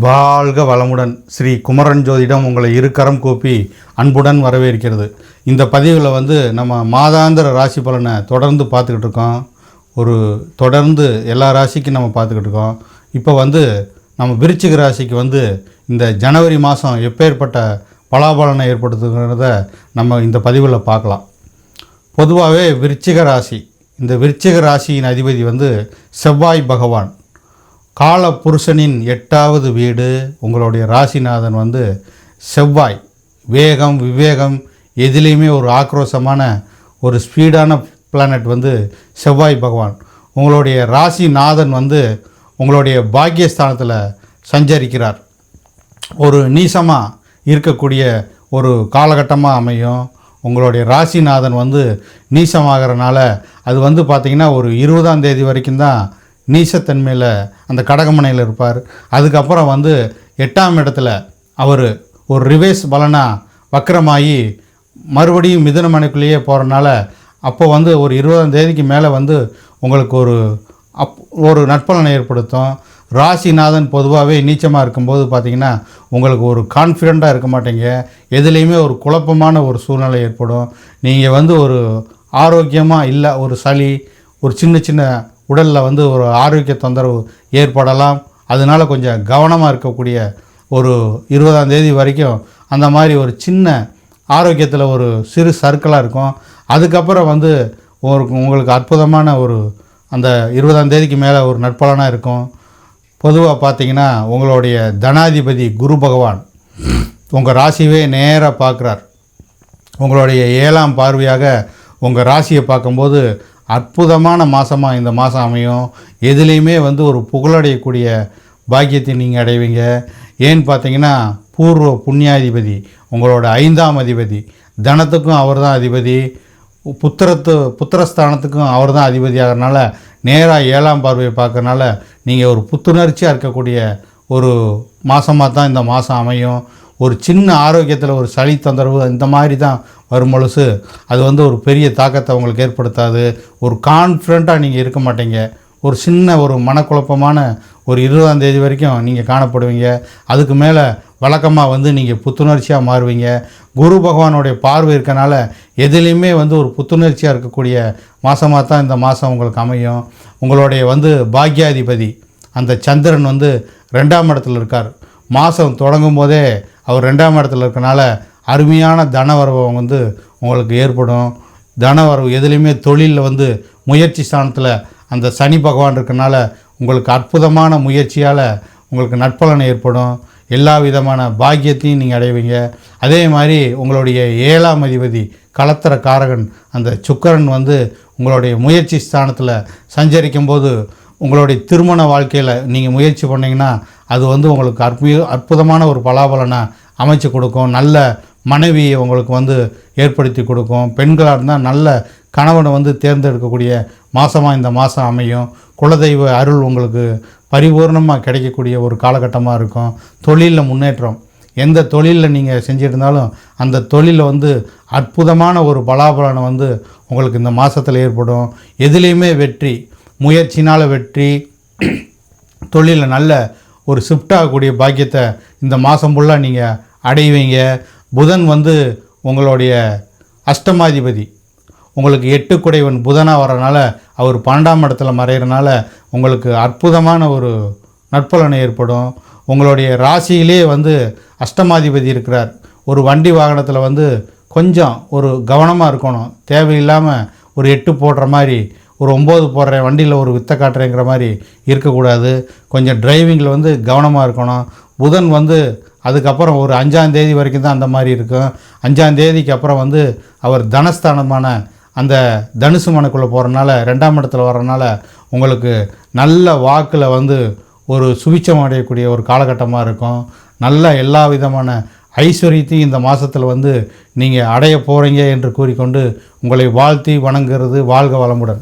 வாழ்க வளமுடன். ஸ்ரீ குமரன் ஜோதிடம் உங்களை இருக்கரம் கூப்பி அன்புடன் வரவேற்கிறது. இந்த பதிவில் நம்ம மாதாந்திர ராசி பலனை தொடர்ந்து பார்த்துக்கிட்டு இருக்கோம். தொடர்ந்து எல்லா ராசிக்கும் நம்ம பார்த்துக்கிட்டு இருக்கோம். இப்போ நம்ம விருச்சிக ராசிக்கு இந்த ஜனவரி மாதம் எப்பேற்பட்ட பலாபலனை ஏற்படுத்துகிறத நம்ம இந்த பதிவில் பார்க்கலாம். பொதுவாகவே விருச்சிக ராசி, இந்த விருச்சிக ராசியின் அதிபதி செவ்வாய் பகவான். கால புருஷனின் 8வது வீடு உங்களுடைய ராசிநாதன் செவ்வாய். வேகம் விவேகம் எதிலையுமே ஒரு ஆக்ரோஷமான ஒரு ஸ்பீடான பிளானட் செவ்வாய் பகவான். உங்களுடைய ராசிநாதன் உங்களுடைய பாக்கியஸ்தானத்தில் சஞ்சரிக்கிறார். ஒரு நீசமாக இருக்கக்கூடிய ஒரு காலகட்டமாக அமையும். உங்களுடைய ராசிநாதன் நீசமாகறனால அது பார்த்திங்கன்னா ஒரு 20ஆம் தேதி வரைக்கும் தான் நீசத்தன்மையில் அந்த கடகமனையில் இருப்பார். அதுக்கப்புறம் 8ஆம் இடத்துல அவர் ஒரு ரிவேஸ் பலனாக வக்கரமாகி மறுபடியும் மிதுன மனைக்குள்ளேயே போகிறனால அப்போ ஒரு 20ஆம் தேதிக்கு மேலே உங்களுக்கு ஒரு நட்பலனை ஏற்படுத்தும். ராசிநாதன் பொதுவாகவே நீச்சமாக இருக்கும்போது பார்த்திங்கன்னா உங்களுக்கு ஒரு கான்ஃபிடெண்ட்டாக இருக்க மாட்டீங்க. எதுலேயுமே ஒரு குழப்பமான ஒரு சூழ்நிலை ஏற்படும். நீங்கள் ஒரு ஆரோக்கியமாக இல்லை, ஒரு சளி, ஒரு சின்ன சின்ன உடலில் ஒரு ஆரோக்கிய தொந்தரவு ஏற்படலாம். அதனால் கொஞ்சம் கவனமாக இருக்கக்கூடிய ஒரு 20ஆம் தேதி வரைக்கும் அந்த மாதிரி ஒரு சின்ன ஆரோக்கியத்தில் ஒரு சிறு சர்க்கிளாக இருக்கும். அதுக்கப்புறம் உங்களுக்கு அற்புதமான ஒரு அந்த 20ஆம் தேதிக்கு மேலே ஒரு நட்பலனாக இருக்கும். பொதுவாக பார்த்திங்கன்னா உங்களுடைய தனாதிபதி குரு பகவான் உங்கள் ராசியவே நேராக பார்க்குறார். உங்களுடைய 7ஆம் பார்வையாக உங்கள் ராசியை பார்க்கும்போது அற்புதமான மாதமாக இந்த மாதம் அமையும். எதுலேயுமே ஒரு புகழடையக்கூடிய பாக்கியத்தை நீங்கள் அடைவீங்க. ஏன்னு பார்த்தீங்கன்னா பூர்வ புண்ணியாதிபதி உங்களோட 5ஆம் அதிபதி. தனத்துக்கும் அவர் தான் அதிபதி, புத்திரஸ்தானத்துக்கும் அவர் தான் அதிபதி ஆகிறனால நேராக 7ஆம் பார்வையை பார்க்கறனால நீங்கள் ஒரு புத்துணர்ச்சியாக இருக்கக்கூடிய ஒரு மாதமாக தான் இந்த மாதம் அமையும். ஒரு சின்ன ஆரோக்கியத்தில் ஒரு சளி தொந்தரவு இந்த மாதிரி தான் வரும்பொழுது அது ஒரு பெரிய தாக்கத்தை உங்களுக்கு ஏற்படுத்தாது. ஒரு கான்ஃபிடண்ட்டாக நீங்கள் இருக்க மாட்டீங்க. ஒரு சின்ன ஒரு மனக்குழப்பமான ஒரு 20ஆம் தேதி வரைக்கும் நீங்கள் காணப்படுவீங்க. அதுக்கு மேலே வழக்கமாக நீங்கள் புத்துணர்ச்சியாக மாறுவீங்க. குரு பகவானுடைய பார்வை இருக்கனால எதுலேயுமே ஒரு புத்துணர்ச்சியாக இருக்கக்கூடிய மாதமாக தான் இந்த மாதம் உங்களுக்கு அமையும். உங்களுடைய பாக்யாதிபதி அந்த சந்திரன் 2ஆம் இடத்துல இருக்கார். மாதம் தொடங்கும் போதே அவர் 2ஆம் இடத்துல இருக்கனால அருமையான தனவரவு உங்களுக்கு ஏற்படும். தனவரவு எதுலேயுமே தொழிலில் முயற்சி ஸ்தானத்தில் அந்த சனி பகவான் இருக்கனால உங்களுக்கு அற்புதமான முயற்சியால் உங்களுக்கு நட்பலன் ஏற்படும். எல்லா விதமான பாக்கியத்தையும் நீங்கள் அடைவீங்க. அதே மாதிரி உங்களுடைய 7ஆம் அதிபதி கலத்திர காரகன் அந்த சுக்கிரன் உங்களுடைய முயற்சி ஸ்தானத்தில் சஞ்சரிக்கும் போது உங்களுடைய திருமண வாழ்க்கையில் நீங்கள் முயற்சி பண்ணிங்கன்னா அது உங்களுக்கு அற்புதமான ஒரு பலாபலனை அமைச்சு கொடுக்கும். நல்ல மனைவியை உங்களுக்கு ஏற்படுத்தி கொடுக்கும். பெண்களாக இருந்தால் நல்ல கணவனை தேர்ந்தெடுக்கக்கூடிய மாதமாக இந்த மாதம் அமையும். குலதெய்வ அருள் உங்களுக்கு பரிபூர்ணமாக கிடைக்கக்கூடிய ஒரு காலகட்டமாக இருக்கும். தொழிலில் முன்னேற்றம், எந்த தொழிலில் நீங்கள் செஞ்சுருந்தாலும் அந்த தொழிலில் அற்புதமான ஒரு பலாபலனை உங்களுக்கு இந்த மாதத்தில் ஏற்படும். எதுலேயுமே வெற்றி, முயற்சினால் வெற்றி, தொழிலில் நல்ல ஒரு ஷிஃப்ட் ஆகக்கூடிய பாக்கியத்தை இந்த மாதம் ஃபுல்லாக நீங்கள் அடைவீங்க. புதன் உங்களுடைய அஷ்டமாதிபதி உங்களுக்கு 8 குடைவன் புதனாக வரனால அவர் 12ஆம் இடத்துல மறைகிறனால உங்களுக்கு அற்புதமான ஒரு நட்பலனை ஏற்படும். உங்களுடைய ராசியிலே அஷ்டமாதிபதி இருக்கிறார். ஒரு வண்டி வாகனத்தில் கொஞ்சம் ஒரு கவனமாக இருக்கணும். தேவையில்லாமல் ஒரு 8 போடுற மாதிரி, ஒரு 9 போடுறேன் வண்டியில் ஒரு வித்தை காட்டுறேங்கிற மாதிரி இருக்கக்கூடாது. கொஞ்சம் டிரைவிங்கில் கவனமாக இருக்கணும். புதன் அதுக்கப்புறம் ஒரு 5ஆம் தேதி வரைக்கும் தான் அந்த மாதிரி இருக்கும். 5ஆம் தேதிக்கு அப்புறம் அவர் தனஸ்தானமான அந்த தனுசு மனைக்குள்ளே போகிறனால 2ஆம் இடத்துல வர்றதுனால உங்களுக்கு நல்ல வாக்கில் ஒரு சுபிச்சம் அடையக்கூடிய ஒரு காலகட்டமாக இருக்கும். நல்ல எல்லா விதமான ஐஸ்வர்யத்தையும் இந்த மாதத்தில் நீங்கள் அடைய போகிறீங்க என்று கூறிக்கொண்டு உங்களை வாழ்த்தி வணங்குகிறது. வாழ்க வளமுடன்.